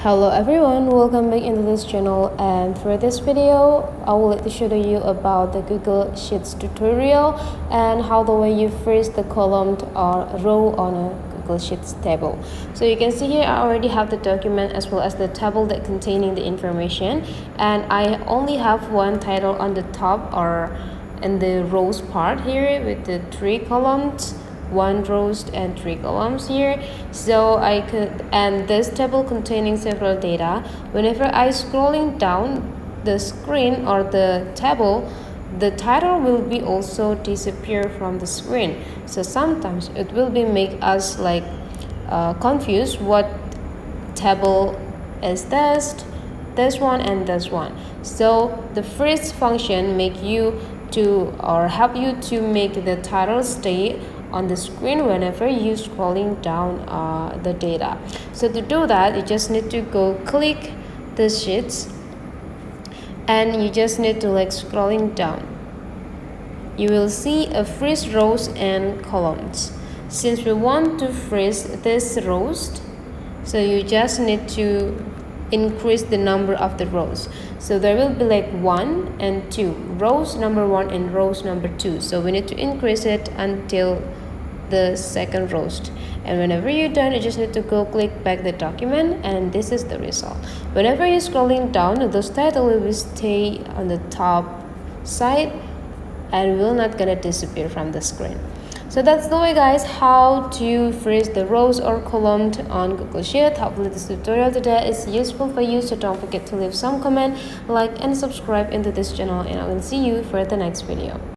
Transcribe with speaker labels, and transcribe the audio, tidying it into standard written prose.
Speaker 1: Hello everyone, welcome back into this channel, and for this video I would like to show you about the Google Sheets tutorial and how the way you freeze the column or row on a Google Sheets table. So you can see here I already have the document as well as the table that containing the information, and I only have one title on the top or in the rows part here with the 3 columns, 1 rows and 3 columns here. So I could, and this table containing several data, whenever I scrolling down the screen or the table, the title will be also disappear from the screen. So sometimes it will be make us like confused what table is this one and this one. So the freeze function make you to or help you to make the title stay on the screen whenever you scrolling down the data. So to do that, you just need to go click the sheets and you just need to like scrolling down. You will see a freeze rows and columns. Since we want to freeze this rows, so you just need to increase the number of the rows. So there will be like 1 and 2 rows number 1 and rows number 2. So we need to increase it until the second rows, and whenever you're done, you just need to go click back the document, and this is the result. Whenever you're scrolling down, those title will stay on the top side and will not gonna disappear from the screen. So that's the way, guys, how to freeze the rows or columns on Google Sheet. Hopefully this tutorial today is useful for you, so don't forget to leave some comment, like and subscribe into this channel, and I will see you for the next video.